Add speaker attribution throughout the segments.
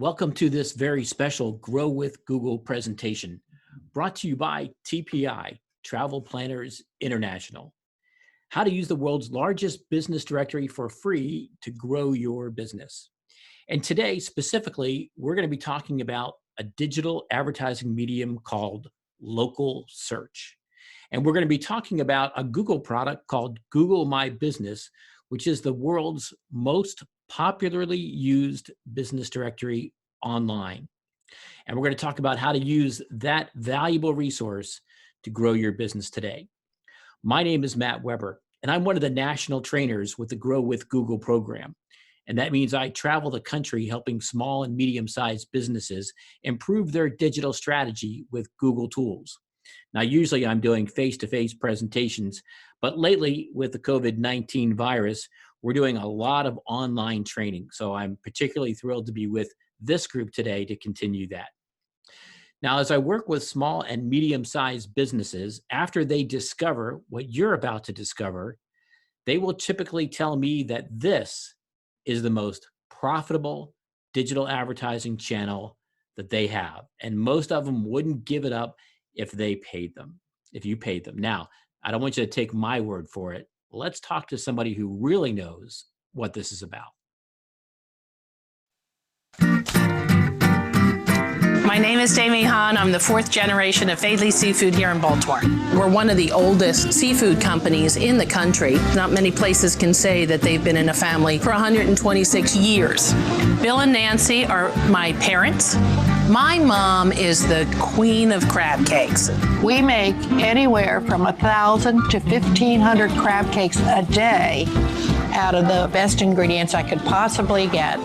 Speaker 1: Welcome to this very special Grow with Google presentation, brought to you by TPI, Travel Planners International. How to use the world's largest business directory for free to grow your business. And today, specifically, we're going to be talking about a digital advertising medium called local search. And we're going to be talking about a Google product called Google My Business, which is the world's most popularly used business directory online. And we're going to talk about how to use that valuable resource to grow your business today. My name is Matt Weber, and I'm one of the national trainers with the Grow with Google program. And that means I travel the country helping small and medium-sized businesses improve their digital strategy with Google tools. Now, usually I'm doing face-to-face presentations, but lately with the COVID-19 virus, we're doing a lot of online training. So I'm particularly thrilled to be with this group today to continue that. Now, as I work with small and medium-sized businesses, after they discover what you're about to discover, they will typically tell me that this is the most profitable digital advertising channel that they have. And most of them wouldn't give it up if they paid them, if you paid them. Now, I don't want you to take my word for it. Let's talk to somebody who really knows what this is about.
Speaker 2: My name is Damie Hahn. I'm the fourth generation of Fadley Seafood here in Baltimore. We're one of the oldest seafood companies in the country. Not many places can say that they've been in a family for 126 years. Bill and Nancy are my parents. My mom is the queen of crab cakes.
Speaker 3: We make anywhere from 1,000 to 1,500 crab cakes a day out of the best ingredients I could possibly get.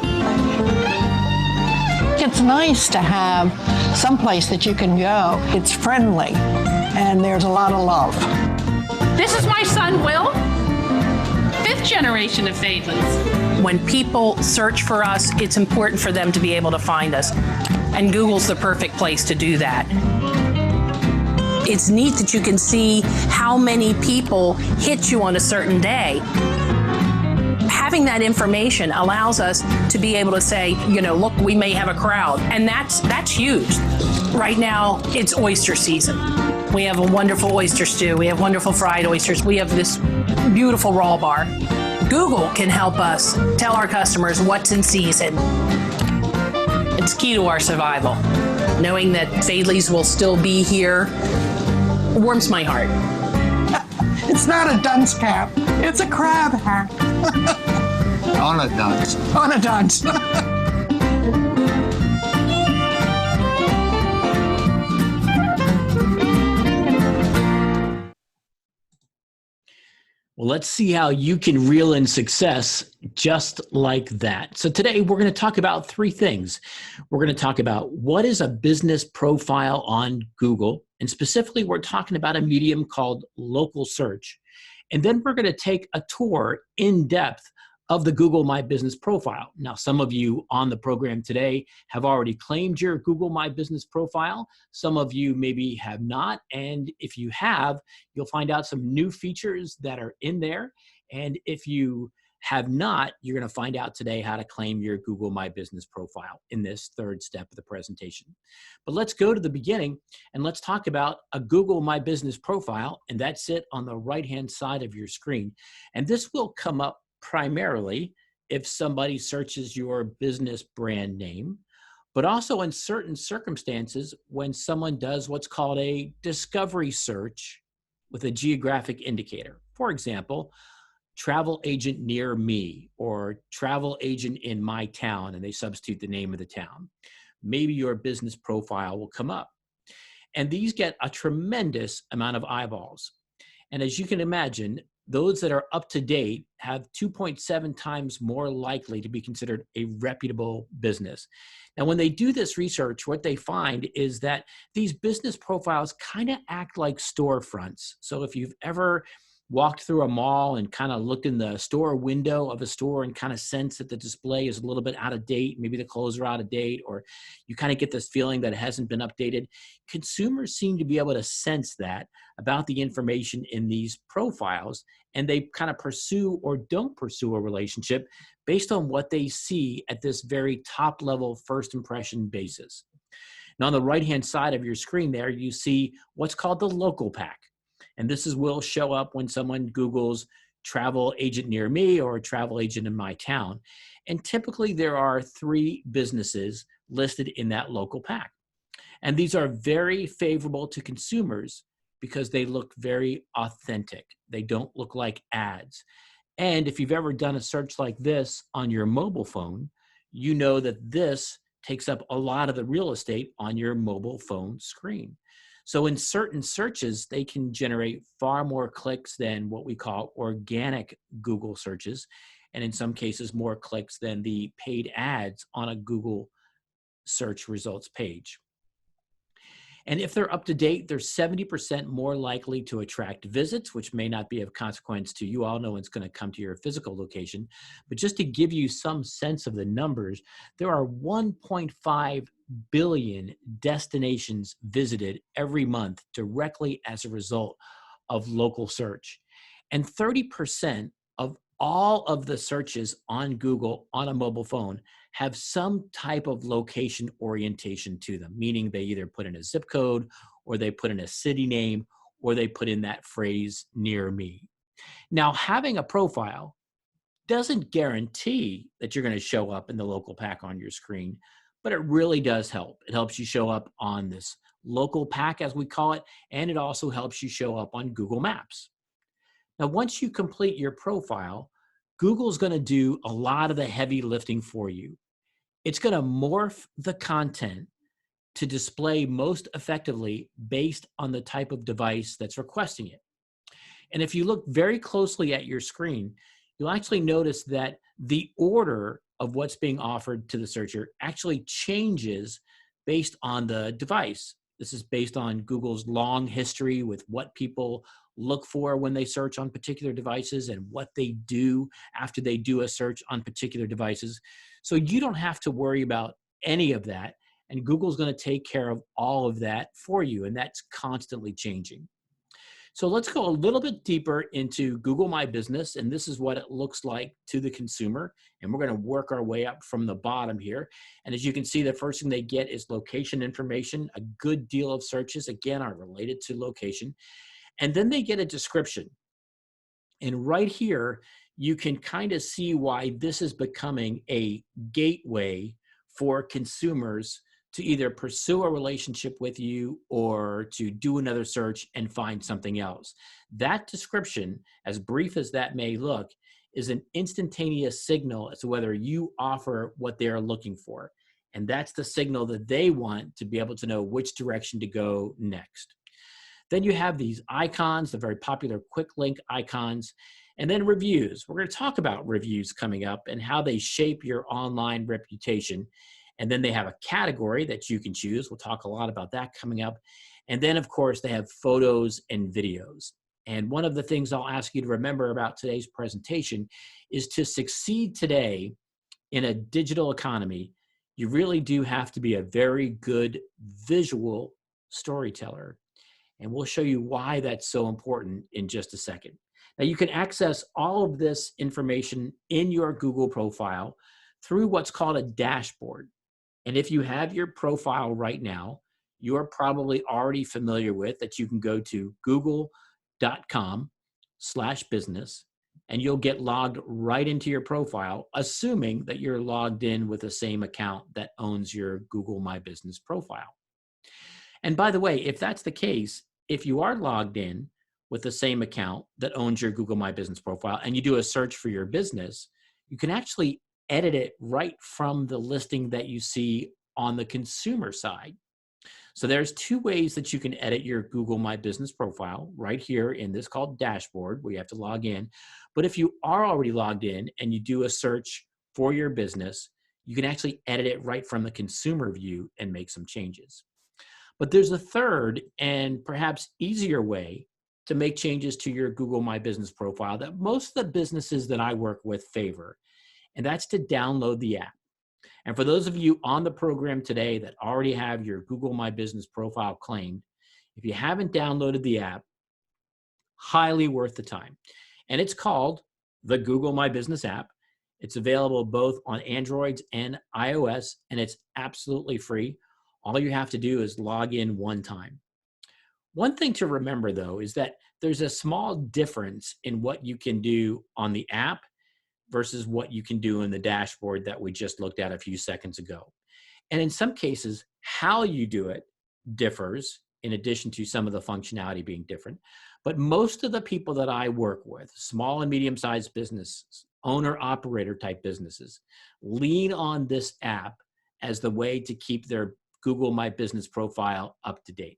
Speaker 3: It's nice to have someplace that you can go. It's friendly, and there's a lot of love.
Speaker 4: This is my son, Will, fifth generation of Fadleys.
Speaker 2: When people search for us, it's important for them to be able to find us, and Google's the perfect place to do that. It's neat that you can see how many people hit you on a certain day. Having that information allows us to be able to say, look, we may have a crowd. And that's huge. Right now, it's oyster season. We have a wonderful oyster stew. We have wonderful fried oysters. We have this beautiful raw bar. Google can help us tell our customers what's in season. It's key to our survival. Knowing that Fadley's will still be here warms my heart.
Speaker 3: It's not a dunce cap. It's a crab hat.
Speaker 5: On a dunce.
Speaker 3: On a dunce.
Speaker 1: Well, let's see how you can reel in success just like that. So today we're going to talk about three things. We're going to talk about what is a business profile on Google. And specifically, we're talking about a medium called local search. And then we're going to take a tour in depth of the Google My Business profile. Now, some of you on the program today have already claimed your Google My Business profile. Some of you maybe have not. And if you have, you'll find out some new features that are in there. And if you have not, you're going to find out today how to claim your Google My Business profile in this third step of the presentation. But let's go to the beginning and let's talk about a Google My Business profile. And that's it on the right-hand side of your screen. And this will come up primarily if somebody searches your business brand name, but also in certain circumstances when someone does what's called a discovery search with a geographic indicator. For example, travel agent near me or travel agent in my town, and they substitute the name of the town. Maybe your business profile will come up. And these get a tremendous amount of eyeballs. And as you can imagine, those that are up to date have 2.7 times more likely to be considered a reputable business. Now, when they do this research, what they find is that these business profiles kind of act like storefronts. So if you've ever walked through a mall and kind of looked in the store window of a store and kind of sense that the display is a little bit out of date, maybe the clothes are out of date, or you kind of get this feeling that it hasn't been updated. Consumers seem to be able to sense that about the information in these profiles, and they kind of pursue or don't pursue a relationship based on what they see at this very top level first impression basis. Now, on the right-hand side of your screen there, you see what's called the local pack. And this will show up when someone Googles travel agent near me or a travel agent in my town. And typically there are 3 businesses listed in that local pack. And these are very favorable to consumers because they look very authentic. They don't look like ads. And if you've ever done a search like this on your mobile phone, you know that this takes up a lot of the real estate on your mobile phone screen. So in certain searches, they can generate far more clicks than what we call organic Google searches, and in some cases more clicks than the paid ads on a Google search results page. And if they're up to date, they're 70% more likely to attract visits, which may not be of consequence to you all. No one's going to come to your physical location. But just to give you some sense of the numbers, there are 1.5 billion destinations visited every month directly as a result of local search. And 30% of all of the searches on Google on a mobile phone have some type of location orientation to them, meaning they either put in a zip code or they put in a city name or they put in that phrase near me. Now, having a profile doesn't guarantee that you're going to show up in the local pack on your screen, but it really does help. It helps you show up on this local pack, as we call it, and it also helps you show up on Google Maps. Now, once you complete your profile, Google's going to do a lot of the heavy lifting for you. It's going to morph the content to display most effectively based on the type of device that's requesting it. And if you look very closely at your screen, you'll actually notice that the order of what's being offered to the searcher actually changes based on the device. This is based on Google's long history with what people look for when they search on particular devices and what they do after they do a search on particular devices. So you don't have to worry about any of that, and Google's going to take care of all of that for you, and that's constantly changing. So let's go a little bit deeper into Google My Business, and this is what it looks like to the consumer, and we're going to work our way up from the bottom here. And as you can see, the first thing they get is location information. A good deal of searches, again, are related to location. And then they get a description. And right here, you can kind of see why this is becoming a gateway for consumers to either pursue a relationship with you or to do another search and find something else. That description, as brief as that may look, is an instantaneous signal as to whether you offer what they're looking for. And that's the signal that they want to be able to know which direction to go next. Then you have these icons, the very popular quick link icons, and then reviews. We're going to talk about reviews coming up and how they shape your online reputation. And then they have a category that you can choose. We'll talk a lot about that coming up. And then, of course, they have photos and videos. And one of the things I'll ask you to remember about today's presentation is to succeed today in a digital economy, you really do have to be a very good visual storyteller. And we'll show you why that's so important in just a second. Now, you can access all of this information in your Google profile through what's called a dashboard. And if you have your profile right now, you're probably already familiar with that you can go to google.com/business and you'll get logged right into your profile, assuming that you're logged in with the same account that owns your Google My Business profile. And by the way, if that's the case, if you are logged in with the same account that owns your Google My Business profile and you do a search for your business, you can actually edit it right from the listing that you see on the consumer side. So there's 2 ways that you can edit your Google My Business profile right here in this called dashboard where you have to log in. But if you are already logged in and you do a search for your business, you can actually edit it right from the consumer view and make some changes. But there's a third and perhaps easier way to make changes to your Google My Business profile that most of the businesses that I work with favor, and that's to download the app. And for those of you on the program today that already have your Google My Business profile claimed, if you haven't downloaded the app, highly worth the time. And it's called the Google My Business app. It's available both on Androids and iOS, and it's absolutely free. All you have to do is log in one time. One thing to remember, though, is that there's a small difference in what you can do on the app versus what you can do in the dashboard that we just looked at a few seconds ago. And in some cases, how you do it differs, in addition to some of the functionality being different. But most of the people that I work with, small and medium-sized businesses, owner-operator type businesses, lean on this app as the way to keep their Google My Business profile up to date.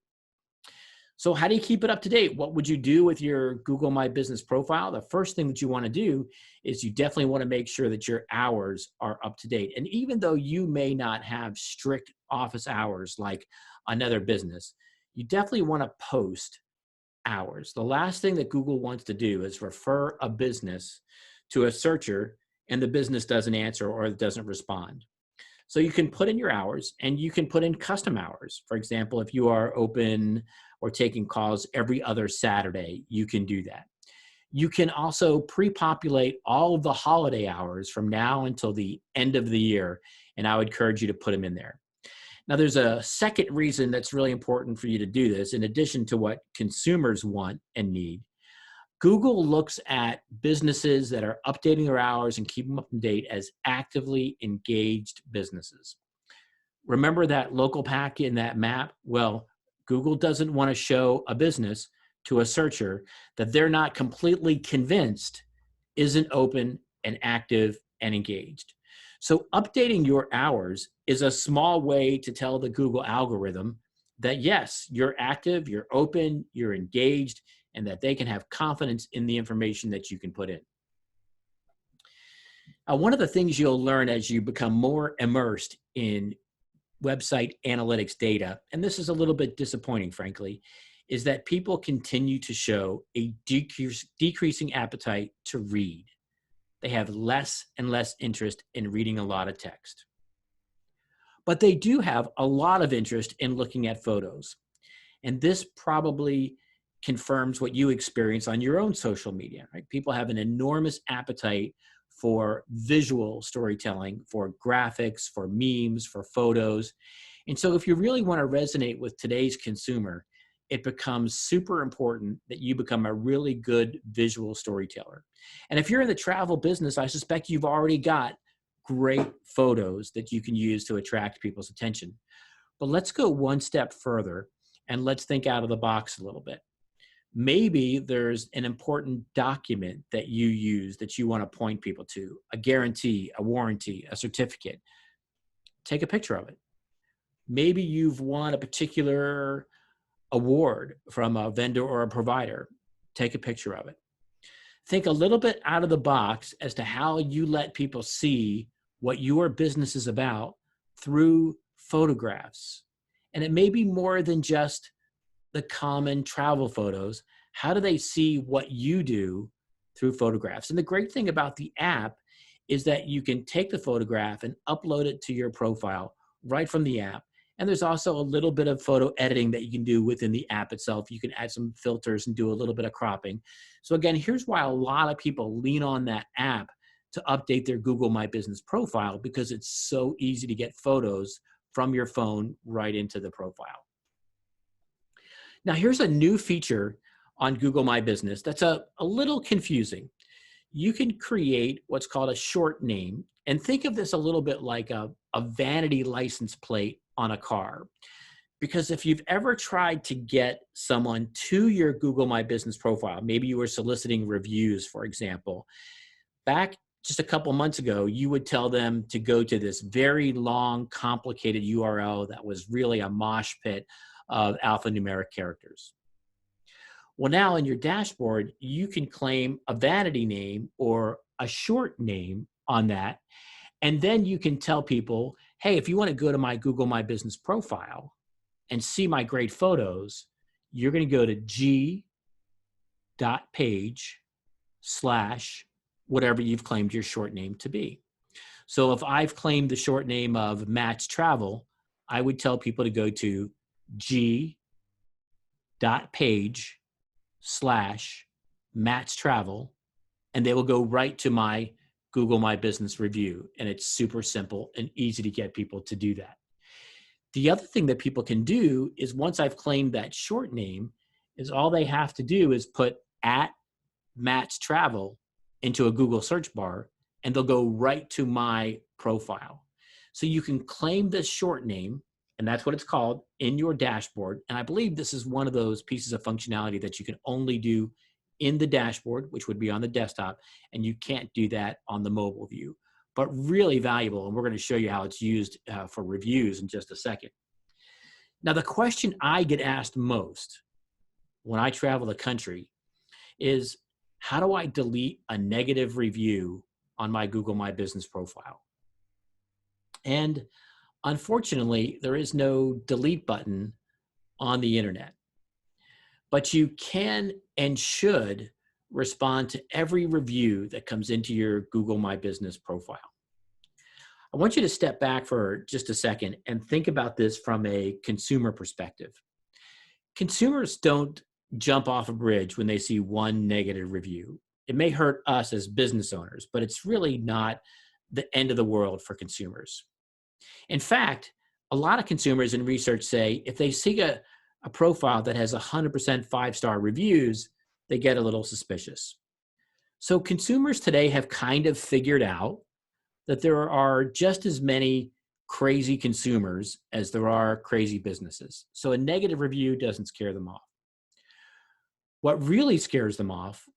Speaker 1: So how do you keep it up to date? What would you do with your Google My Business profile? The first thing that you want to do is you definitely want to make sure that your hours are up to date. And even though you may not have strict office hours like another business, you definitely want to post hours. The last thing that Google wants to do is refer a business to a searcher and the business doesn't answer or doesn't respond. So you can put in your hours and you can put in custom hours. For example, if you are open or taking calls every other Saturday, you can do that. You can also pre-populate all of the holiday hours from now until the end of the year, and I would encourage you to put them in there. Now, there's a second reason that's really important for you to do this, in addition to what consumers want and need. Google looks at businesses that are updating their hours and keeping them up to date as actively engaged businesses. Remember that local pack in that map? Well, Google doesn't want to show a business to a searcher that they're not completely convinced isn't open and active and engaged. So updating your hours is a small way to tell the Google algorithm that yes, you're active, you're open, you're engaged, and that they can have confidence in the information that you can put in. One of the things you'll learn as you become more immersed in website analytics data, and this is a little bit disappointing, frankly, is that people continue to show a decreasing appetite to read. They have less and less interest in reading a lot of text. But they do have a lot of interest in looking at photos. And this probably confirms what you experience on your own social media, right? People have an enormous appetite for visual storytelling, for graphics, for memes, for photos. And so if you really want to resonate with today's consumer, it becomes super important that you become a really good visual storyteller. And if you're in the travel business, I suspect you've already got great photos that you can use to attract people's attention. But let's go one step further and let's think out of the box a little bit. Maybe there's an important document that you use that you want to point people to, a guarantee, a warranty, a certificate. Take a picture of it. Maybe you've won a particular award from a vendor or a provider. Take a picture of it. Think a little bit out of the box as to how you let people see what your business is about through photographs. And it may be more than just the common travel photos. How do they see what you do through photographs? And the great thing about the app is that you can take the photograph and upload it to your profile right from the app. And there's also a little bit of photo editing that you can do within the app itself. You can add some filters and do a little bit of cropping. So again, here's why a lot of people lean on that app to update their Google My Business profile, because it's so easy to get photos from your phone right into the profile. Now, here's a new feature on Google My Business that's a little confusing. You can create what's called a short name, and think of this a little bit like a vanity license plate on a car. Because if you've ever tried to get someone to your Google My Business profile, maybe you were soliciting reviews, for example, back just a couple months ago, you would tell them to go to this very long, complicated URL that was really a mosh pit of alphanumeric characters. Well, now in your dashboard, you can claim a vanity name or a short name on that. And then you can tell people, hey, if you want to go to my Google My Business profile and see my great photos, you're going to go to g.page / whatever you've claimed your short name to be. So if I've claimed the short name of Matt's Travel, I would tell people to go to g.page / Matt's Travel, and they will go right to my Google My Business review. And it's super simple and easy to get people to do that. The other thing that people can do is once I've claimed that short name, is all they have to do is put @Matt's Travel into a Google search bar, and they'll go right to my profile. So you can claim this short name, and that's what it's called, in your dashboard. And I believe this is one of those pieces of functionality that you can only do in the dashboard, which would be on the desktop, and you can't do that on the mobile view. But really valuable, and we're going to show you how it's used for reviews in just a second. Now, the question I get asked most when I travel the country is, how do I delete a negative review on my Google My Business profile? And unfortunately, there is no delete button on the internet. But you can and should respond to every review that comes into your Google My Business profile. I want you to step back for just a second and think about this from a consumer perspective. Consumers don't jump off a bridge when they see one negative review. It may hurt us as business owners, but it's really not the end of the world for consumers. In fact, a lot of consumers in research say if they see a profile that has 100% five-star reviews, they get a little suspicious. So consumers today have kind of figured out that there are just as many crazy consumers as there are crazy businesses. So a negative review doesn't scare them off. What really scares them off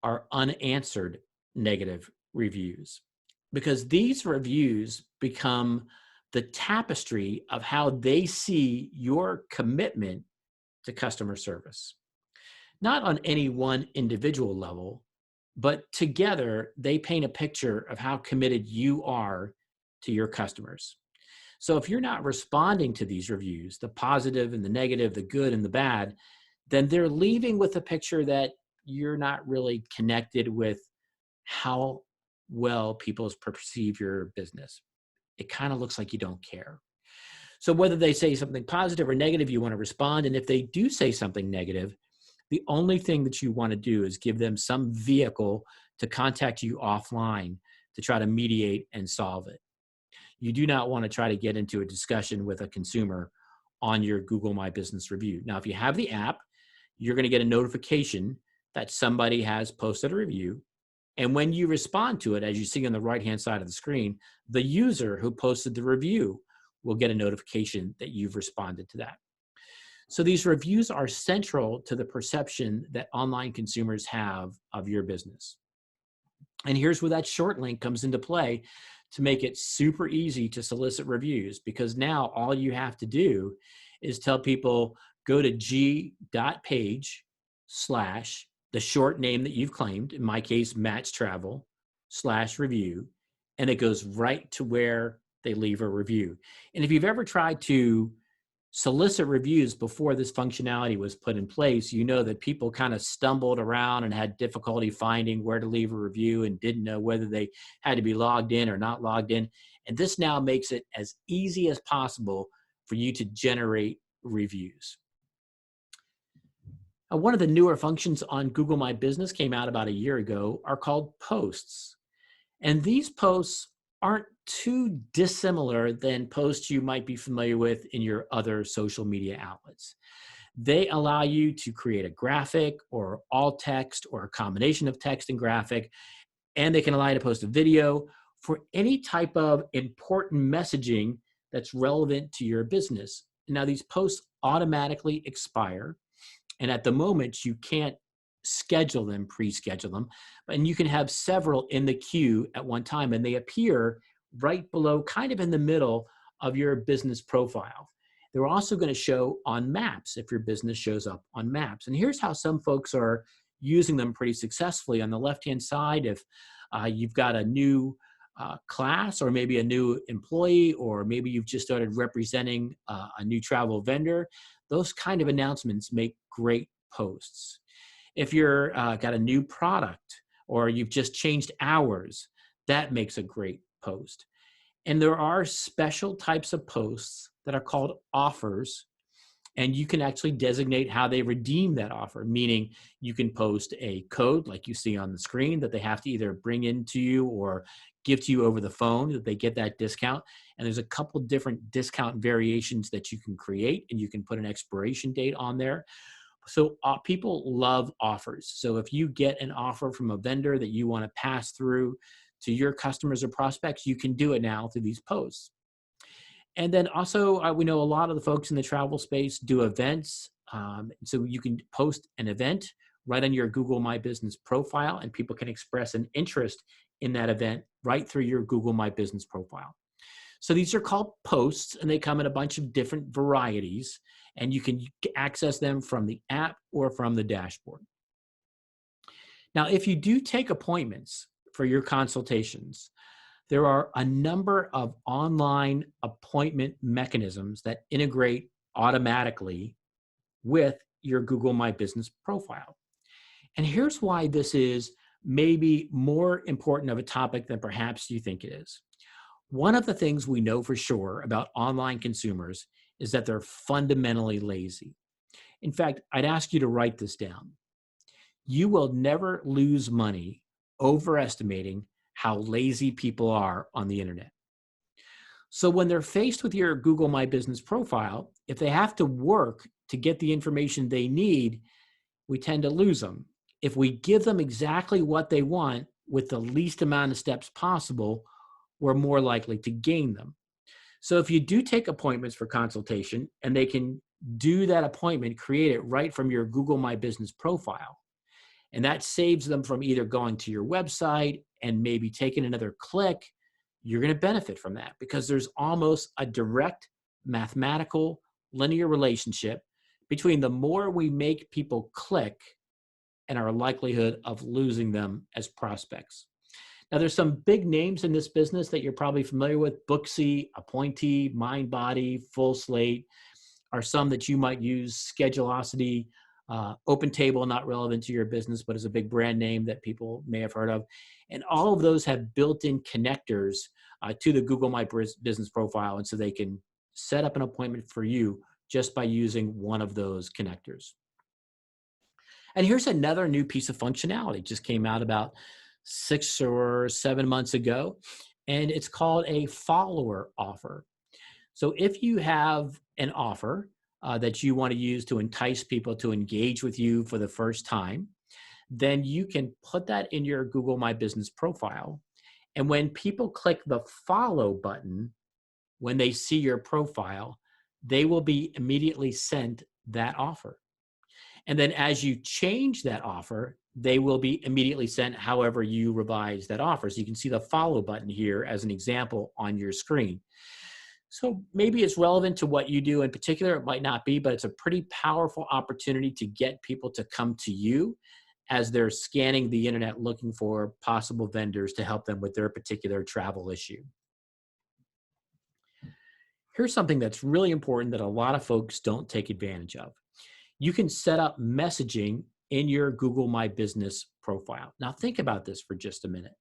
Speaker 1: are unanswered negative reviews, because these reviews become the tapestry of how they see your commitment to customer service. Not on any one individual level, but together they paint a picture of how committed you are to your customers. So if you're not responding to these reviews, the positive and the negative, the good and the bad, then they're leaving with a picture that you're not really connected with how well people perceive your business. It kind of looks like you don't care. So whether they say something positive or negative, you want to respond. And if they do say something negative, the only thing that you want to do is give them some vehicle to contact you offline to try to mediate and solve it. You do not want to try to get into a discussion with a consumer on your Google My Business review. Now, if you have the app, you're going to get a notification that somebody has posted a review. And when you respond to it, as you see on the right-hand side of the screen, the user who posted the review will get a notification that you've responded to that. So these reviews are central to the perception that online consumers have of your business. And here's where that short link comes into play to make it super easy to solicit reviews, because now all you have to do is tell people, go to g.page / the short name that you've claimed, in my case, Matt's Travel /review, and it goes right to where they leave a review. And if you've ever tried to solicit reviews before this functionality was put in place, you know that people kind of stumbled around and had difficulty finding where to leave a review and didn't know whether they had to be logged in or not logged in. And this now makes it as easy as possible for you to generate reviews. One of the newer functions on Google My Business came out about a year ago are called posts. And these posts aren't too dissimilar than posts you might be familiar with in your other social media outlets. They allow you to create a graphic or alt text or a combination of text and graphic, and they can allow you to post a video for any type of important messaging that's relevant to your business. Now, these posts automatically expire, and at the moment, you can't schedule them, pre-schedule them, and you can have several in the queue at one time, and they appear right below, kind of in the middle of your business profile. They're also going to show on maps if your business shows up on maps. And here's how some folks are using them pretty successfully. On the left-hand side, if you've got a new class, or maybe a new employee, or maybe you've just started representing a new travel vendor, those kind of announcements make great posts. If you're got a new product or you've just changed hours, that makes a great post. And there are special types of posts that are called offers, and you can actually designate how they redeem that offer, meaning you can post a code like you see on the screen that they have to either bring into you or give to you over the phone that they get that discount. And there's a couple different discount variations that you can create, and you can put an expiration date on there. So people love offers. So if you get an offer from a vendor that you want to pass through to your customers or prospects, you can do it now through these posts. And then also, we know a lot of the folks in the travel space do events. So you can post an event right on your Google My Business profile, and people can express an interest in that event right through your Google My Business profile. So these are called posts, and they come in a bunch of different varieties, and you can access them from the app or from the dashboard. Now, if you do take appointments for your consultations, there are a number of online appointment mechanisms that integrate automatically with your Google My Business profile. And here's why this is maybe more important of a topic than perhaps you think it is. One of the things we know for sure about online consumers is that they're fundamentally lazy. In fact, I'd ask you to write this down. You will never lose money overestimating how lazy people are on the internet. So when they're faced with your Google My Business profile, if they have to work to get the information they need, we tend to lose them. If we give them exactly what they want with the least amount of steps possible, we're more likely to gain them. So if you do take appointments for consultation and they can do that appointment, create it right from your Google My Business profile, and that saves them from either going to your website and maybe taking another click, you're going to benefit from that because there's almost a direct mathematical linear relationship between the more we make people click and our likelihood of losing them as prospects. Now, there's some big names in this business that you're probably familiar with. Booksy, Appointee, Mindbody, Full Slate are some that you might use. Schedulosity, OpenTable, not relevant to your business, but is a big brand name that people may have heard of. And all of those have built-in connectors to the Google My Business profile. And so they can set up an appointment for you just by using one of those connectors. And here's another new piece of functionality. Just came out about 6 or 7 months ago, and it's called a follower offer. So if you have an offer that you want to use to entice people to engage with you for the first time, then you can put that in your Google My Business profile. And when people click the follow button, when they see your profile, they will be immediately sent that offer. And then as you change that offer, they will be immediately sent however you revise that offer. So you can see the follow button here as an example on your screen. So maybe it's relevant to what you do in particular. It might not be, but it's a pretty powerful opportunity to get people to come to you as they're scanning the internet looking for possible vendors to help them with their particular travel issue. Here's something that's really important that a lot of folks don't take advantage of. You can set up messaging in your Google My Business profile. Now think about this for just a minute.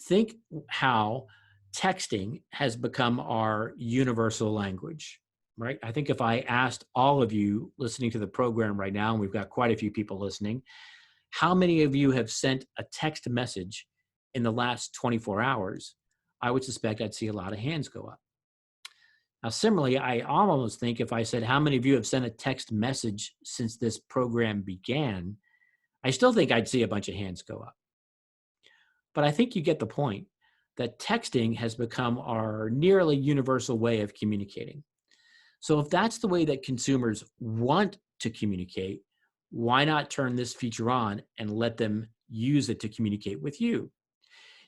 Speaker 1: Think how texting has become our universal language, right? I think if I asked all of you listening to the program right now, and we've got quite a few people listening, how many of you have sent a text message in the last 24 hours? I would suspect I'd see a lot of hands go up. Now, similarly, I almost think if I said, how many of you have sent a text message since this program began, I still think I'd see a bunch of hands go up. But I think you get the point that texting has become our nearly universal way of communicating. So if that's the way that consumers want to communicate, why not turn this feature on and let them use it to communicate with you?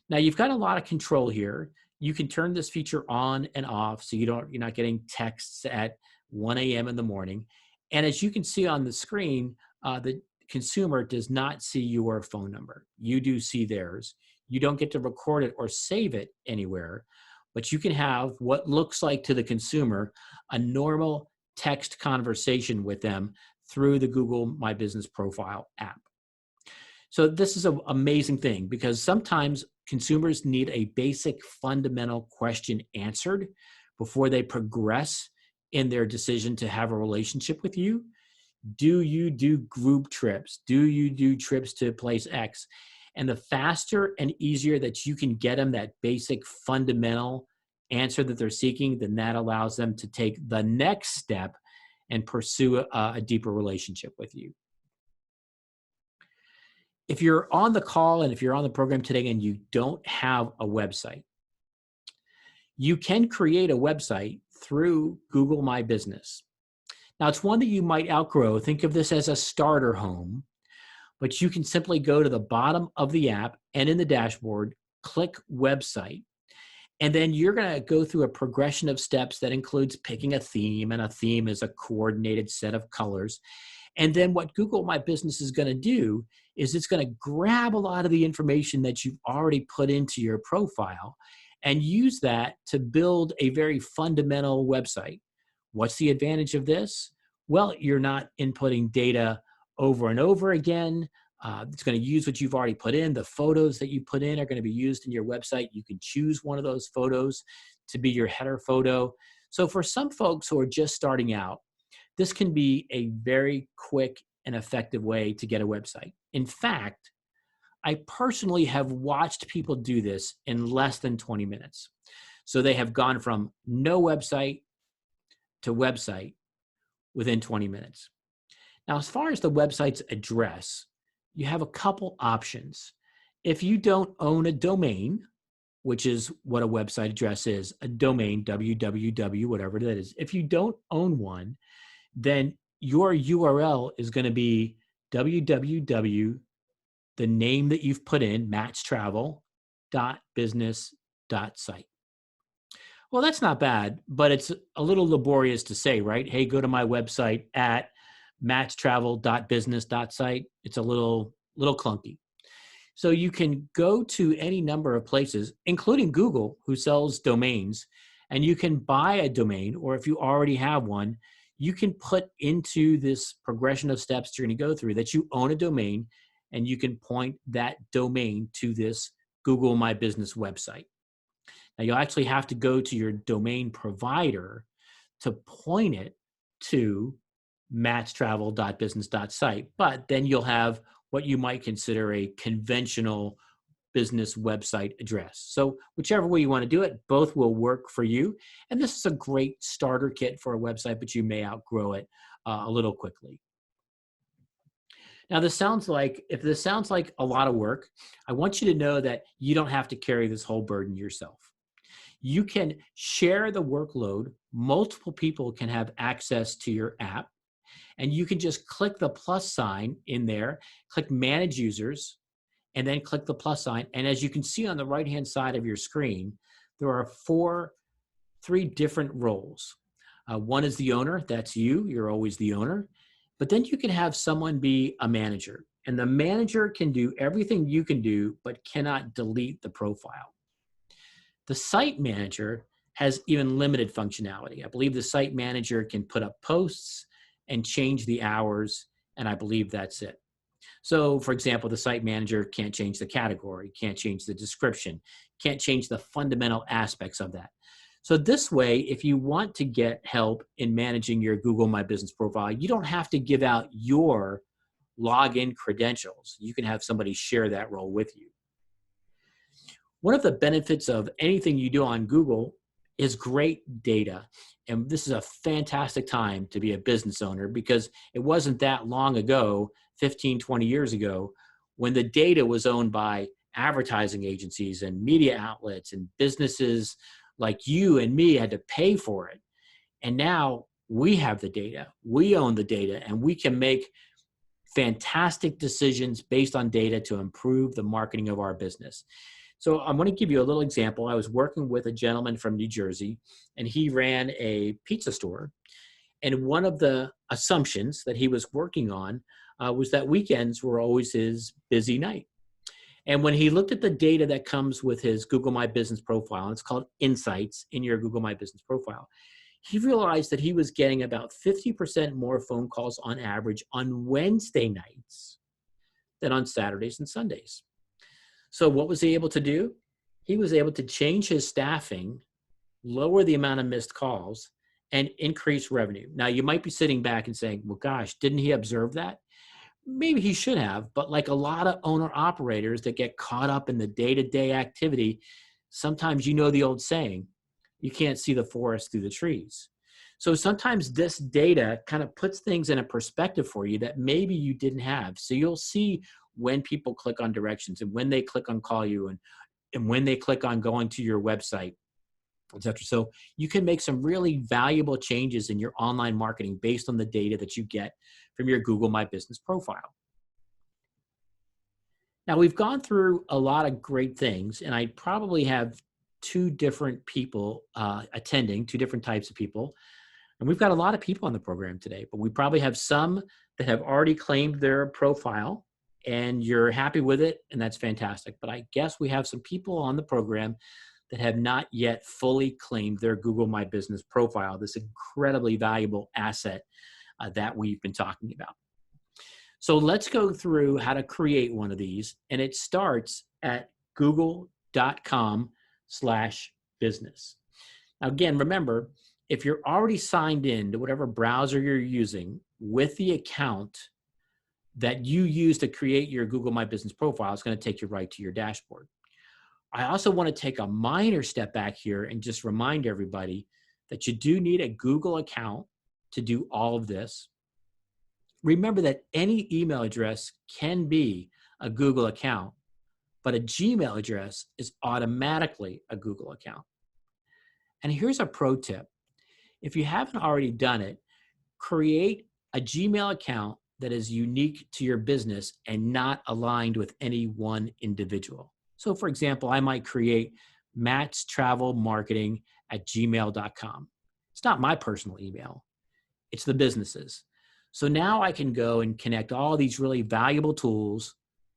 Speaker 1: Now, you've got a lot of control here. You can turn this feature on and off so you're not getting texts at 1 a.m. in the morning. And as you can see on the screen, the consumer does not see your phone number. You do see theirs. You don't get to record it or save it anywhere, but you can have what looks like to the consumer a normal text conversation with them through the Google My Business Profile app. So this is an amazing thing because sometimes consumers need a basic fundamental question answered before they progress in their decision to have a relationship with you. Do you do group trips? Do you do trips to place X? And the faster and easier that you can get them that basic fundamental answer that they're seeking, then that allows them to take the next step and pursue a deeper relationship with you. If you're on the call and if you're on the program today and you don't have a website, you can create a website through Google My Business. Now, it's one that you might outgrow. Think of this as a starter home, but you can simply go to the bottom of the app and in the dashboard, click website. And then you're going to go through a progression of steps that includes picking a theme, and a theme is a coordinated set of colors. And then what Google My Business is going to do is it's going to grab a lot of the information that you've already put into your profile and use that to build a very fundamental website. What's the advantage of this? Well, you're not inputting data over and over again. It's going to use what you've already put in. The photos that you put in are going to be used in your website. You can choose one of those photos to be your header photo. So for some folks who are just starting out, this can be a very quick and effective way to get a website. In fact, I personally have watched people do this in less than 20 minutes. So they have gone from no website to website within 20 minutes. Now, as far as the website's address, you have a couple options. If you don't own a domain, which is what a website address is, a domain, www, whatever that is. If you don't own one, then your URL is going to be www, the name that you've put in, matchtravel.business.site. Well, that's not bad, but it's a little laborious to say, right? Hey, go to my website at matchtravel.business.site. It's a little clunky. So you can go to any number of places, including Google, who sells domains, and you can buy a domain, or if you already have one, you can put into this progression of steps you're going to go through that you own a domain, and you can point that domain to this Google My Business website. Now, you'll actually have to go to your domain provider to point it to matchtravel.business.site, but then you'll have what you might consider a conventional business website address. So whichever way you want to do it, both will work for you. And this is a great starter kit for a website, but you may outgrow it a little quickly. Now, if this sounds like a lot of work, I want you to know that you don't have to carry this whole burden yourself. You can share the workload. Multiple people can have access to your app, and you can just click the plus sign in there, click Manage Users, and then click the plus sign. And as you can see on the right-hand side of your screen, there are three different roles. One is the owner. That's you. You're always the owner. But then you can have someone be a manager. And the manager can do everything you can do, but cannot delete the profile. The site manager has even limited functionality. I believe the site manager can put up posts and change the hours, and I believe that's it. So, for example, the site manager can't change the category, can't change the description, can't change the fundamental aspects of that. So this way, if you want to get help in managing your Google My Business profile, you don't have to give out your login credentials. You can have somebody share that role with you. One of the benefits of anything you do on Google is great data. And this is a fantastic time to be a business owner because it wasn't that long ago, 15, 20 years ago, when the data was owned by advertising agencies and media outlets and businesses like you and me had to pay for it. And now we have the data, we own the data, and we can make fantastic decisions based on data to improve the marketing of our business. So I'm going to give you a little example. I was working with a gentleman from New Jersey, and he ran a pizza store. And one of the assumptions that he was working on was that weekends were always his busy night. And when he looked at the data that comes with his Google My Business profile, and it's called Insights in your Google My Business profile, he realized that he was getting about 50% more phone calls on average on Wednesday nights than on Saturdays and Sundays. So what was he able to do? He was able to change his staffing, lower the amount of missed calls, and increase revenue. Now, you might be sitting back and saying, well, gosh, didn't he observe that? Maybe he should have, but like a lot of owner operators that get caught up in the day-to-day activity, sometimes you know the old saying, you can't see the forest through the trees. So sometimes this data kind of puts things in a perspective for you that maybe you didn't have. So you'll see when people click on directions and when they click on call you and when they click on going to your website, etc. So you can make some really valuable changes in your online marketing based on the data that you get from your Google My Business profile. Now, we've gone through a lot of great things, and I probably have two different people attending, two different types of people. And we've got a lot of people on the program today, but we probably have some that have already claimed their profile and you're happy with it, and that's fantastic. But I guess we have some people on the program that have not yet fully claimed their Google My Business profile, this incredibly valuable asset that we've been talking about. So let's go through how to create one of these, and it starts at google.com/business. Now, again, remember, if you're already signed in to whatever browser you're using with the account that you use to create your Google My Business profile, it's going to take you right to your dashboard. I also want to take a minor step back here and just remind everybody that you do need a Google account to do all of this. Remember that any email address can be a Google account, but a Gmail address is automatically a Google account. And here's a pro tip. If you haven't already done it, create a Gmail account that is unique to your business and not aligned with any one individual. So for example, I might create mattstravelmarketing@gmail.com. It's not my personal email, it's the business's. So now I can go and connect all these really valuable tools,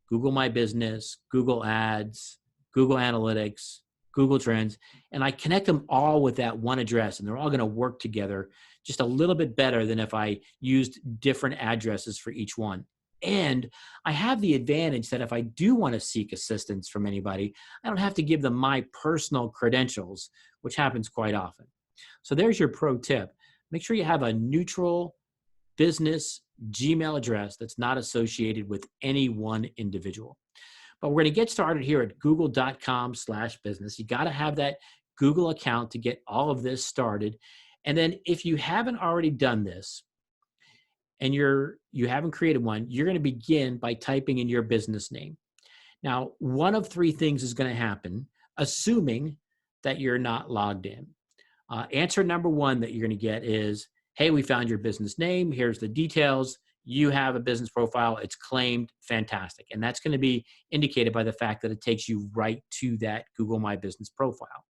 Speaker 1: Google My Business, Google Ads, Google Analytics, Google Trends, and I connect them all with that one address, and they're all going to work together just a little bit better than if I used different addresses for each one. And I have the advantage that if I do want to seek assistance from anybody, I don't have to give them my personal credentials, which happens quite often. So there's your pro tip. Make sure you have a neutral business Gmail address that's not associated with any one individual. But we're going to get started here at google.com/business. You got to have that Google account to get all of this started. And then if you haven't already done this and you haven't created one, you're going to begin by typing in your business name. Now, one of three things is going to happen, assuming that you're not logged in. Answer number one that you're going to get is, hey, we found your business name. Here's the details. You have a business profile. It's claimed. Fantastic. And that's going to be indicated by the fact that it takes you right to that Google My Business profile.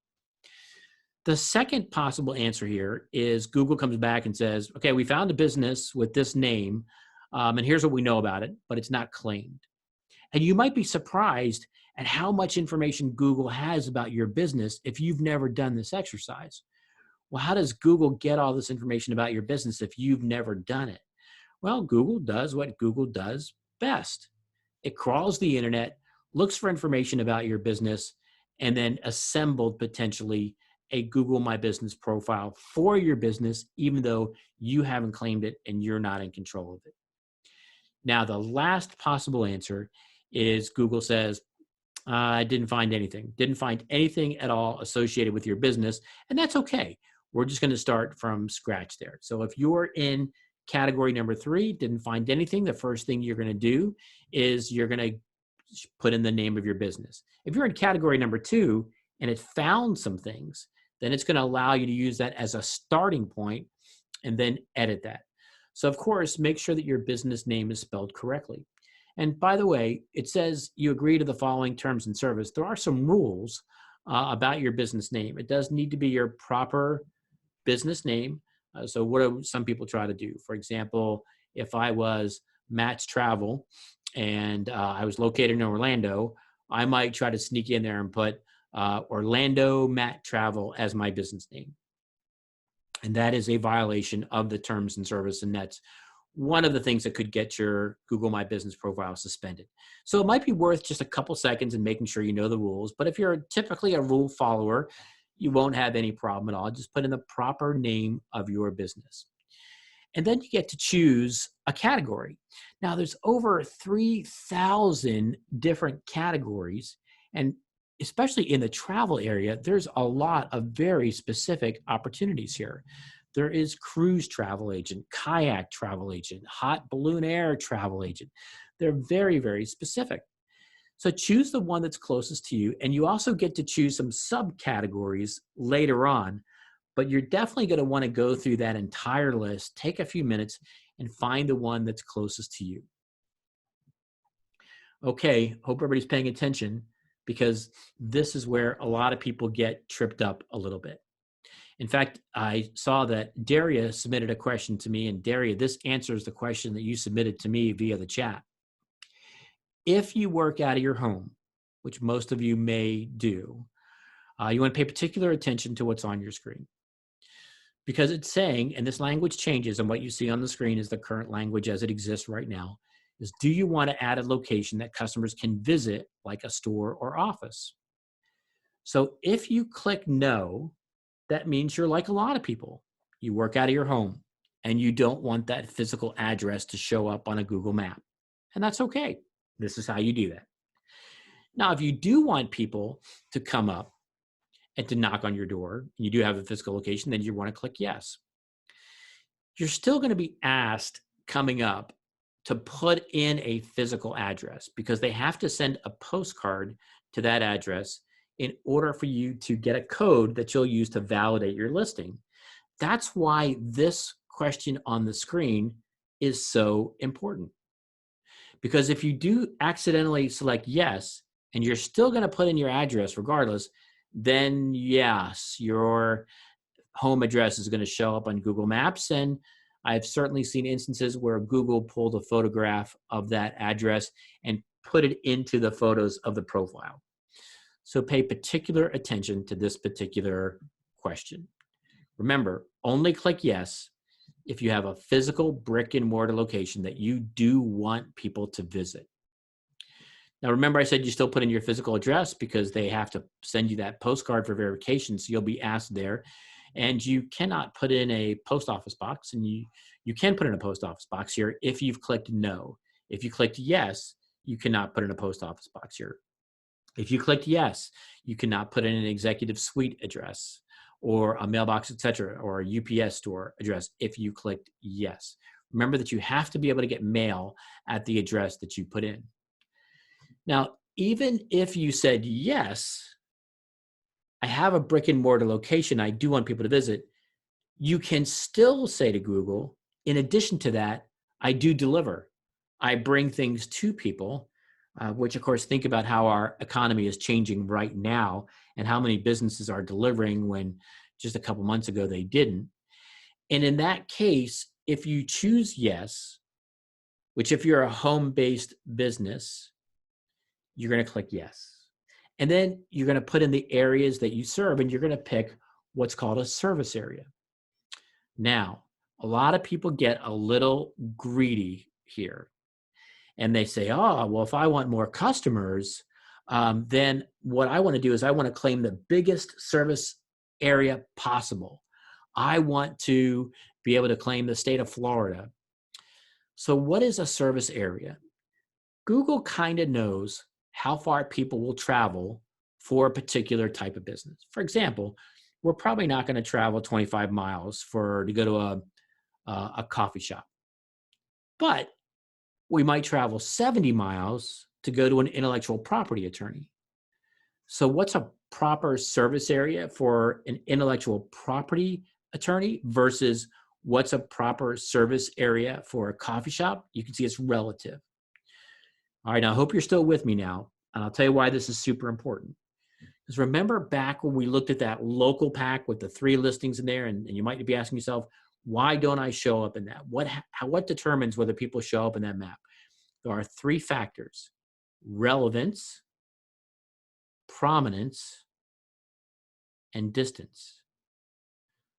Speaker 1: The second possible answer here is Google comes back and says, okay, we found a business with this name, and here's what we know about it, but it's not claimed. And you might be surprised at how much information Google has about your business if you've never done this exercise. Well, how does Google get all this information about your business if you've never done it? Well, Google does what Google does best. It crawls the internet, looks for information about your business, and then assembled potentially a Google My Business profile for your business, even though you haven't claimed it and you're not in control of it. Now, the last possible answer is Google says, I didn't find anything at all associated with your business, and that's okay. We're just going to start from scratch there. So if you're in category number 3, didn't find anything, the first thing you're going to do is you're going to put in the name of your business. If you're in category number 2 and it found some things, then it's going to allow you to use that as a starting point and then edit that. So of course, make sure that your business name is spelled correctly. And by the way, it says you agree to the following terms and service. There are some rules about your business name. It does need to be your proper business name. So what do some people try to do? For example, if I was Matt's Travel and I was located in Orlando, I might try to sneak in there and put Orlando Matt Travel as my business name. And that is a violation of the terms and service. And that's one of the things that could get your Google My Business profile suspended. So it might be worth just a couple seconds and making sure you know the rules. But if you're typically a rule follower, you won't have any problem at all. Just put in the proper name of your business. And then you get to choose a category. Now, there's over 3,000 different categories. And especially in the travel area, there's a lot of very specific opportunities here. There is cruise travel agent, kayak travel agent, hot balloon air travel agent. They're very, very specific. So choose the one that's closest to you. And you also get to choose some subcategories later on, but you're definitely going to want to go through that entire list, take a few minutes, and find the one that's closest to you. Okay, hope everybody's paying attention, because this is where a lot of people get tripped up a little bit. In fact, I saw that Daria submitted a question to me, and Daria, this answers the question that you submitted to me via the chat. If you work out of your home, which most of you may do, you want to pay particular attention to what's on your screen. Because it's saying, and this language changes, and what you see on the screen is the current language as it exists right now, is do you want to add a location that customers can visit, like a store or office? So if you click no, that means you're like a lot of people. You work out of your home and you don't want that physical address to show up on a Google map. And that's okay. This is how you do that. Now, if you do want people to come up and to knock on your door, and you do have a physical location, then you want to click yes. You're still going to be asked coming up to put in a physical address, because they have to send a postcard to that address in order for you to get a code that you'll use to validate your listing. That's why this question on the screen is so important. Because if you do accidentally select yes, and you're still going to put in your address regardless, then yes, your home address is going to show up on Google Maps. And I've certainly seen instances where Google pulled a photograph of that address and put it into the photos of the profile. So pay particular attention to this particular question. Remember, only click yes if you have a physical brick and mortar location that you do want people to visit. Now, remember I said you still put in your physical address, because they have to send you that postcard for verification, so you'll be asked there. And you cannot put in a post office box, and you can put in a post office box here if you've clicked no. If you clicked yes, you cannot put in a post office box here. If you clicked yes, you cannot put in an executive suite address or a mailbox, etc., or a UPS store address if you clicked yes. Remember that you have to be able to get mail at the address that you put in. Now, even if you said yes, I have a brick and mortar location I do want people to visit, you can still say to Google, in addition to that, I do deliver. I bring things to people, which of course, think about how our economy is changing right now and how many businesses are delivering when just a couple months ago they didn't. And in that case, if you choose yes, which if you're a home-based business, you're going to click yes. And then you're going to put in the areas that you serve, and you're going to pick what's called a service area. Now, a lot of people get a little greedy here, and they say, oh, well, if I want more customers, then what I want to do is I want to claim the biggest service area possible. I want to be able to claim the state of Florida. So what is a service area? Google kind of knows how far people will travel for a particular type of business. For example, we're probably not going to travel 25 miles to go to a coffee shop. But we might travel 70 miles to go to an intellectual property attorney. So what's a proper service area for an intellectual property attorney versus what's a proper service area for a coffee shop? You can see it's relative. All right, now I hope you're still with me now, and I'll tell you why this is super important. Because remember back when we looked at that local pack with the 3 listings in there, and you might be asking yourself, why don't I show up in that? What determines whether people show up in that map? There are 3 factors: relevance, prominence, and distance.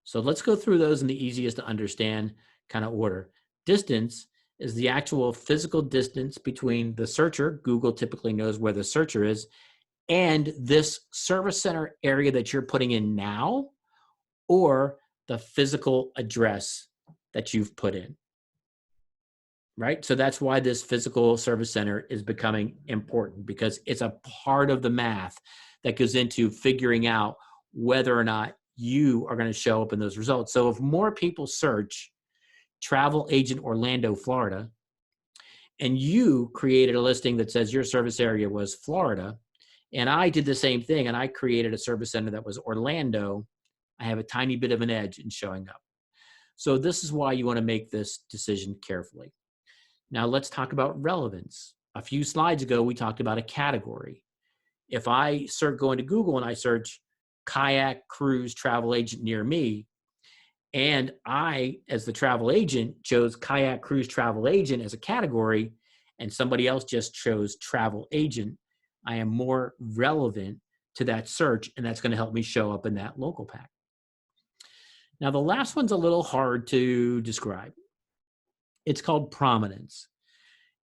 Speaker 1: So let's go through those in the easiest to understand kind of order. Distance is the actual physical distance between the searcher. Google typically knows where the searcher is, and this service center area that you're putting in now, or the physical address that you've put in, right? So that's why this physical service center is becoming important, because it's a part of the math that goes into figuring out whether or not you are going to show up in those results. So if more people search travel agent Orlando, Florida, and you created a listing that says your service area was Florida, and I did the same thing and I created a service center that was Orlando, I have a tiny bit of an edge in showing up. So this is why you want to make this decision carefully. Now let's talk about relevance. A few slides ago, we talked about a category. If I go into Google and I search kayak cruise travel agent near me, and I, as the travel agent, chose kayak cruise travel agent as a category, and somebody else just chose travel agent, I am more relevant to that search, and that's going to help me show up in that local pack. Now, the last one's a little hard to describe. It's called prominence.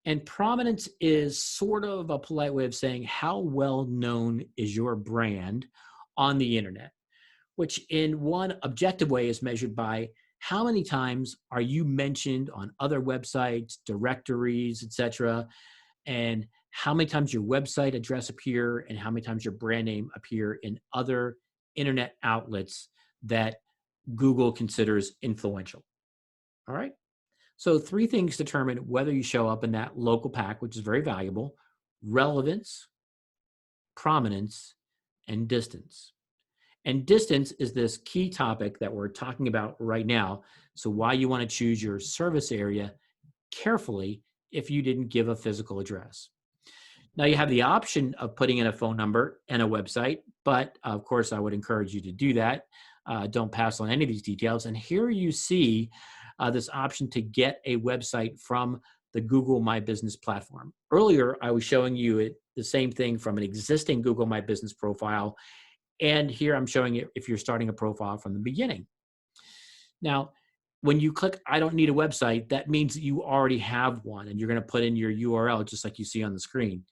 Speaker 1: And prominence is sort of a polite way of saying how well known is your brand on the internet, which in one objective way is measured by how many times are you mentioned on other websites, directories, etc., and how many times your website address appear and how many times your brand name appear in other internet outlets that Google considers influential. All right. So 3 things determine whether you show up in that local pack, which is very valuable: relevance, prominence, and distance. And distance is this key topic that we're talking about right now. So why you want to choose your service area carefully if you didn't give a physical address. Now you have the option of putting in a phone number and a website, but of course I would encourage you to do that. Don't pass on any of these details. And here you see this option to get a website from the Google My Business platform. Earlier, I was showing you the same thing from an existing Google My Business profile. And here I'm showing you if you're starting a profile from the beginning. Now, when you click, I don't need a website, that means that you already have one and you're going to put in your URL just like you see on the screen.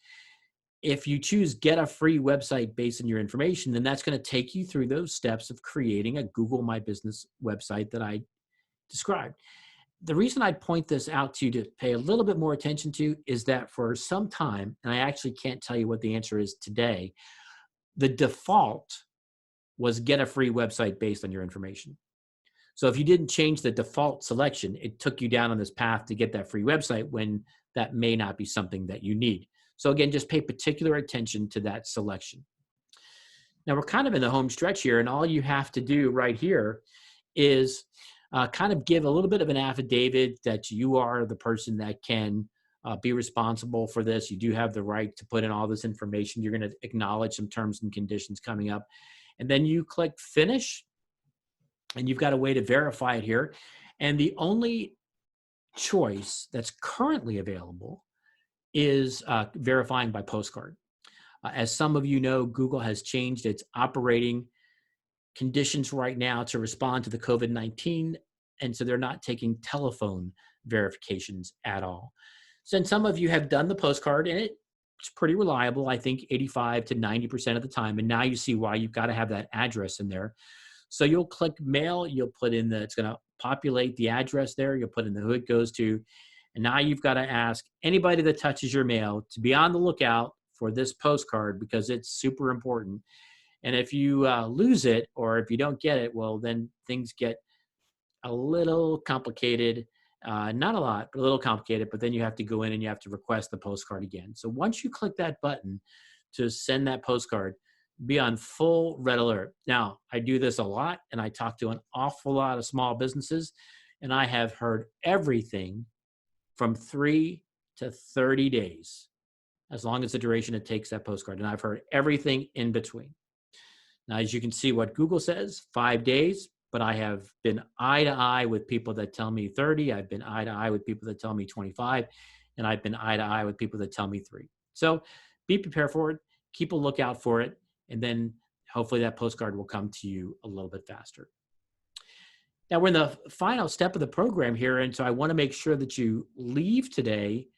Speaker 1: If you choose get a free website based on your information, then that's going to take you through those steps of creating a Google My Business website that I described. The reason I point this out to you to pay a little bit more attention to is that for some time, and I actually can't tell you what the answer is today, the default was get a free website based on your information. So if you didn't change the default selection, it took you down on this path to get that free website when that may not be something that you need. So again, just pay particular attention to that selection. Now we're kind of in the home stretch here, and all you have to do right here is kind of give a little bit of an affidavit that you are the person that can be responsible for this. You do have the right to put in all this information. You're going to acknowledge some terms and conditions coming up. And then you click finish, and you've got a way to verify it here. And the only choice that's currently available is verifying by postcard. As some of you know, Google has changed its operating conditions right now to respond to the COVID-19, and so they're not taking telephone verifications at all. Since some of you have done the postcard, and it's pretty reliable, I think 85 to 90% of the time, and now you see why you've got to have that address in there. So you'll click mail, you'll put in it's going to populate the address there, you'll put in who it goes to, and now you've got to ask anybody that touches your mail to be on the lookout for this postcard because it's super important. And if you lose it or if you don't get it, well, then things get a little complicated. Not a lot, but a little complicated. But then you have to go in and you have to request the postcard again. So once you click that button to send that postcard, be on full red alert. Now, I do this a lot, and I talk to an awful lot of small businesses, and I have heard everything from 3 to 30 days, as long as the duration it takes that postcard. And I've heard everything in between. Now, as you can see what Google says, 5 days, but I have been eye to eye with people that tell me 30. I've been eye to eye with people that tell me 25, and I've been eye to eye with people that tell me 3. So be prepared for it, keep a lookout for it, and then hopefully that postcard will come to you a little bit faster. Now we're in the final step of the program here, and so I want to make sure that you leave today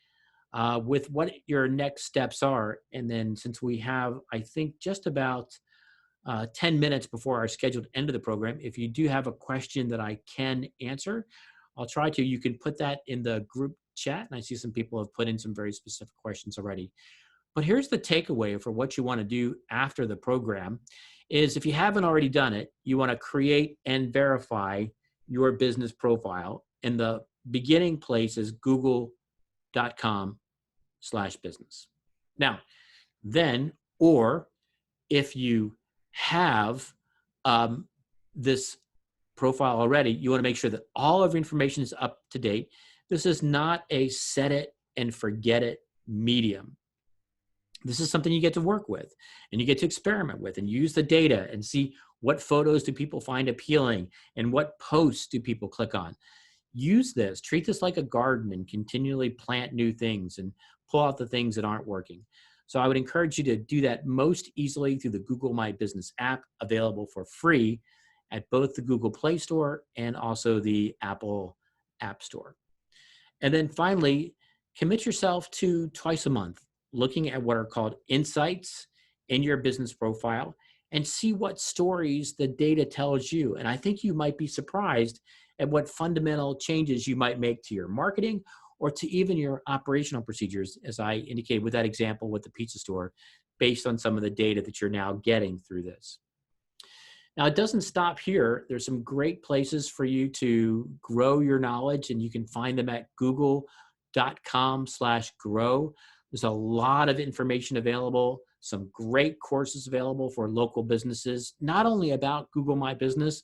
Speaker 1: with what your next steps are. And then since we have, I think, just about 10 minutes before our scheduled end of the program, if you do have a question that I can answer, I'll try to. You can put that in the group chat, and I see some people have put in some very specific questions already. But here's the takeaway for what you want to do after the program is if you haven't already done it, you want to create and verify your business profile. And the beginning place is google.com/business. Now, then, or if you have this profile already, you want to make sure that all of your information is up to date. This is not a set it and forget it medium. This is something you get to work with and you get to experiment with and use the data and see what photos do people find appealing and what posts do people click on. Use this, treat this like a garden and continually plant new things and pull out the things that aren't working. So I would encourage you to do that most easily through the Google My Business app, available for free at both the Google Play Store and also the Apple App Store. And then finally, commit yourself to twice a month, looking at what are called insights in your business profile and see what stories the data tells you. And I think you might be surprised at what fundamental changes you might make to your marketing or to even your operational procedures, as I indicated with that example with the pizza store, based on some of the data that you're now getting through this. Now, it doesn't stop here. There's some great places for you to grow your knowledge, and you can find them at google.com/grow. There's a lot of information available, some great courses available for local businesses, not only about Google My Business,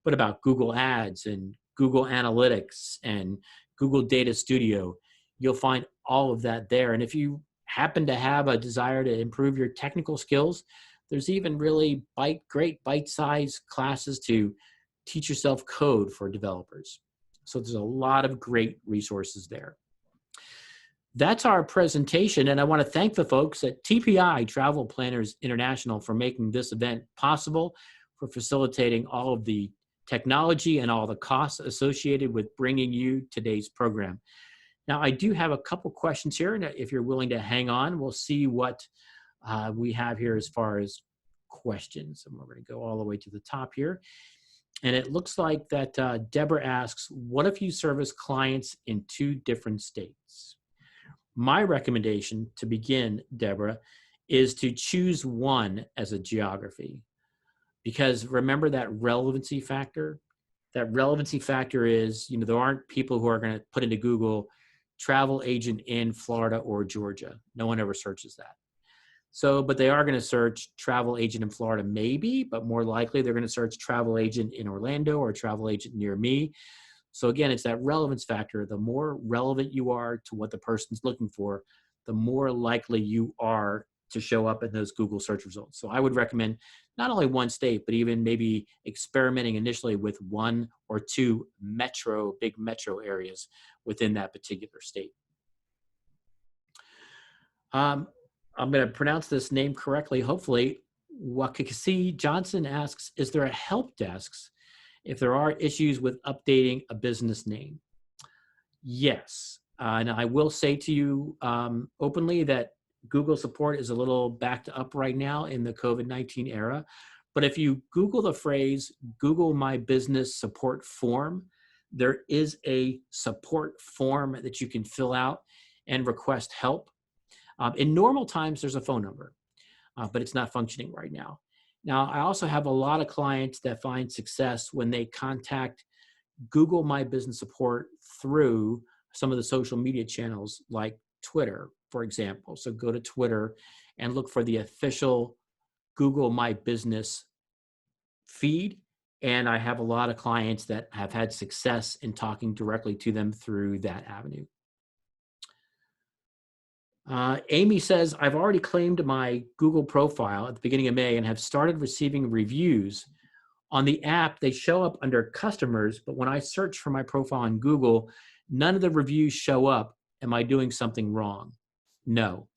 Speaker 1: but about Google Ads and Google Analytics and Google Data Studio. You'll find all of that there. And if you happen to have a desire to improve your technical skills, there's even really great bite-sized classes to teach yourself code for developers. So there's a lot of great resources there. That's our presentation, and I want to thank the folks at TPI Travel Planners International for making this event possible, for facilitating all of the technology and all the costs associated with bringing you today's program. Now, I do have a couple questions here, and if you're willing to hang on, we'll see what we have here as far as questions. And we're going to go all the way to the top here. And it looks like that Deborah asks, what if you service clients in 2 different states? My recommendation to begin, Deborah, is to choose one as a geography. Because remember that relevancy factor? That relevancy factor is, there aren't people who are going to put into Google travel agent in Florida or Georgia. No one ever searches that. So, but they are going to search travel agent in Florida, maybe, but more likely they're going to search travel agent in Orlando or travel agent near me. So again, it's that relevance factor. The more relevant you are to what the person's looking for, the more likely you are to show up in those Google search results. So I would recommend not only one state, but even maybe experimenting initially with 1 or 2 big metro areas within that particular state. I'm going to pronounce this name correctly, hopefully. Wakakasi Johnson asks, is there a help desk if there are issues with updating a business name? Yes. And I will say to you openly that Google support is a little backed up right now in the COVID-19 era. But if you Google the phrase Google My Business support form, there is a support form that you can fill out and request help. In normal times, there's a phone number, but it's not functioning right now. Now, I also have a lot of clients that find success when they contact Google My Business support through some of the social media channels like Twitter, for example. So go to Twitter and look for the official Google My Business feed. And I have a lot of clients that have had success in talking directly to them through that avenue. Amy says, I've already claimed my Google profile at the beginning of May and have started receiving reviews. On the app, they show up under customers, but when I search for my profile on Google, none of the reviews show up. Am I doing something wrong? No,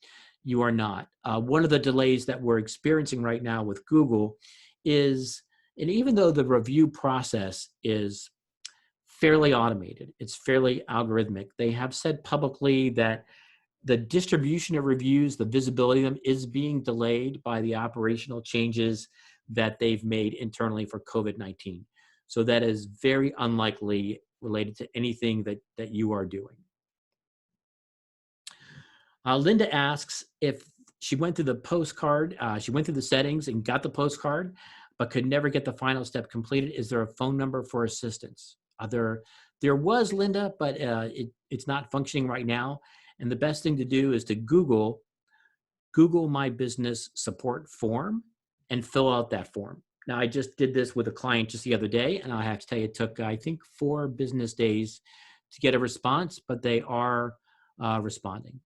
Speaker 1: you are not. One of the delays that we're experiencing right now with Google is, and even though the review process is fairly automated. It's fairly algorithmic. They have said publicly that the distribution of reviews, the visibility of them is being delayed by the operational changes that they've made internally for COVID-19. So that is very unlikely related to anything that you are doing. Linda asks if she went through the postcard, she went through the settings and got the postcard, but could never get the final step completed. Is there a phone number for assistance? There was, Linda, but it's not functioning right now. And the best thing to do is to Google My Business Support Form and fill out that form. Now, I just did this with a client just the other day, and I have to tell you, it took, I think, 4 business days to get a response, but they are responding.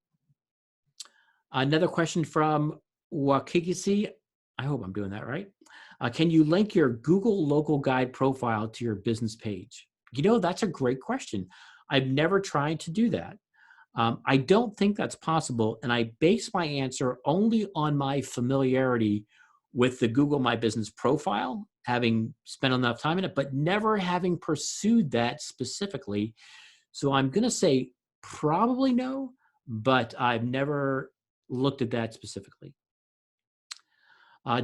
Speaker 1: Another question from Wakikisi. I hope I'm doing that right. Can you link your Google local guide profile to your business page? You know, that's a great question. I've never tried to do that. I don't think that's possible, and I base my answer only on my familiarity with the Google My Business profile, having spent enough time in it, but never having pursued that specifically. So I'm going to say probably no, but I've never looked at that specifically.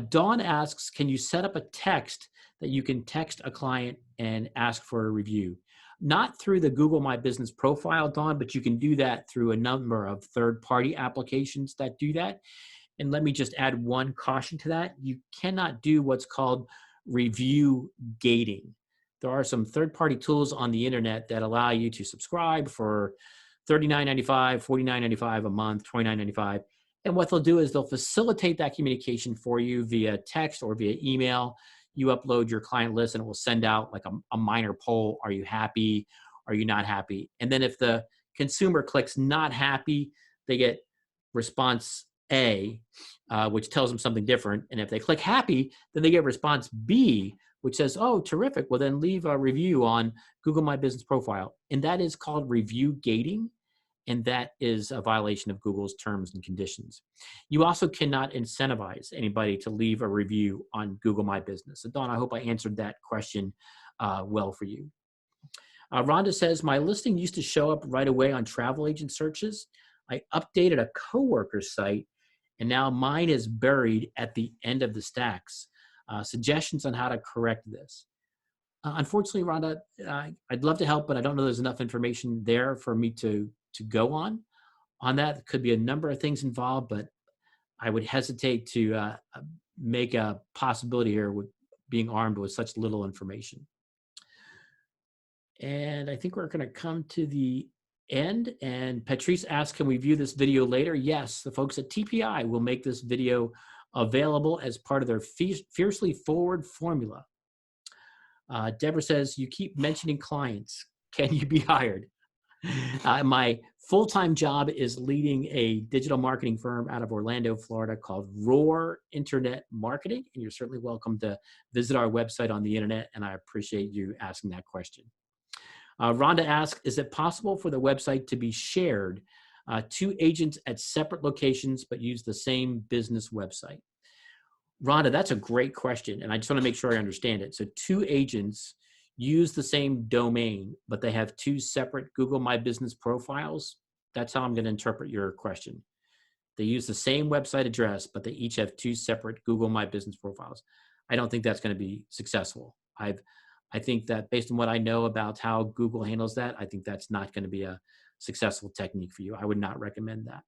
Speaker 1: Dawn asks, can you set up a text that you can text a client and ask for a review? Not through the Google My Business profile, Dawn, but you can do that through a number of third-party applications that do that. And let me just add one caution to that. You cannot do what's called review gating. There are some third-party tools on the internet that allow you to subscribe for $39.95, $49.95 a month, $29.95. And what they'll do is they'll facilitate that communication for you via text or via email. You upload your client list and it will send out like a minor poll. Are you happy? Are you not happy? And then if the consumer clicks not happy, they get response A, which tells them something different. And if they click happy, then they get response B, which says, oh, terrific. Well, then leave a review on Google My Business profile. And that is called review gating. And that is a violation of Google's terms and conditions. You also cannot incentivize anybody to leave a review on Google My Business. So Dawn, I hope I answered that question well for you. Rhonda says, my listing used to show up right away on travel agent searches. I updated a coworker's site, and now mine is buried at the end of the stacks. Suggestions on how to correct this. Unfortunately, Rhonda, I'd love to help, but I don't know there's enough information there for me to go on that. There could be a number of things involved, but I would hesitate to make a possibility here with being armed with such little information. And I think we're going to come to the end. And Patrice asked, can we view this video later? Yes, the folks at TPI will make this video available as part of their Fiercely Forward formula. Deborah says, you keep mentioning clients. Can you be hired? My full-time job is leading a digital marketing firm out of Orlando, Florida called Roar Internet Marketing. And you're certainly welcome to visit our website on the internet. And I appreciate you asking that question. Rhonda asks, is it possible for the website to be shared to agents at separate locations, but use the same business website? Rhonda, that's a great question. And I just want to make sure I understand it. So 2 agents use the same domain, but they have 2 separate Google My Business profiles. That's how I'm going to interpret your question. They use the same website address, but they each have 2 separate Google My Business profiles. I don't think that's going to be successful. I think that based on what I know about how Google handles that, I think that's not going to be a successful technique for you. I would not recommend that.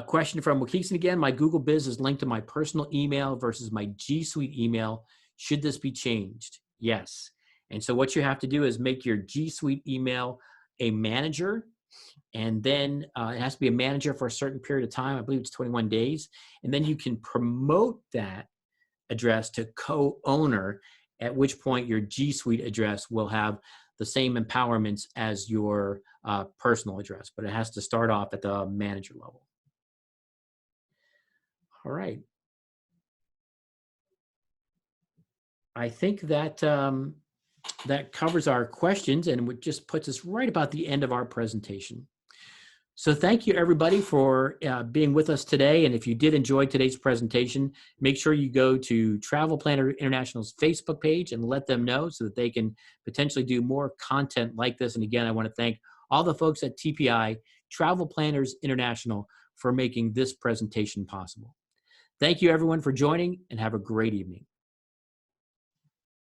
Speaker 1: Question from Wakikson again. My Google Biz is linked to my personal email versus my G Suite email. Should this be changed? Yes. And so what you have to do is make your G Suite email a manager, and then it has to be a manager for a certain period of time. I believe it's 21 days. And then you can promote that address to co-owner, at which point your G Suite address will have the same empowerments as your personal address, but it has to start off at the manager level. All right. I think that that covers our questions, and it just puts us right about the end of our presentation. So thank you everybody for being with us today. And if you did enjoy today's presentation, make sure you go to Travel Planner International's Facebook page and let them know so that they can potentially do more content like this. And again, I want to thank all the folks at TPI, Travel Planners International, for making this presentation possible. Thank you everyone for joining, and have a great evening.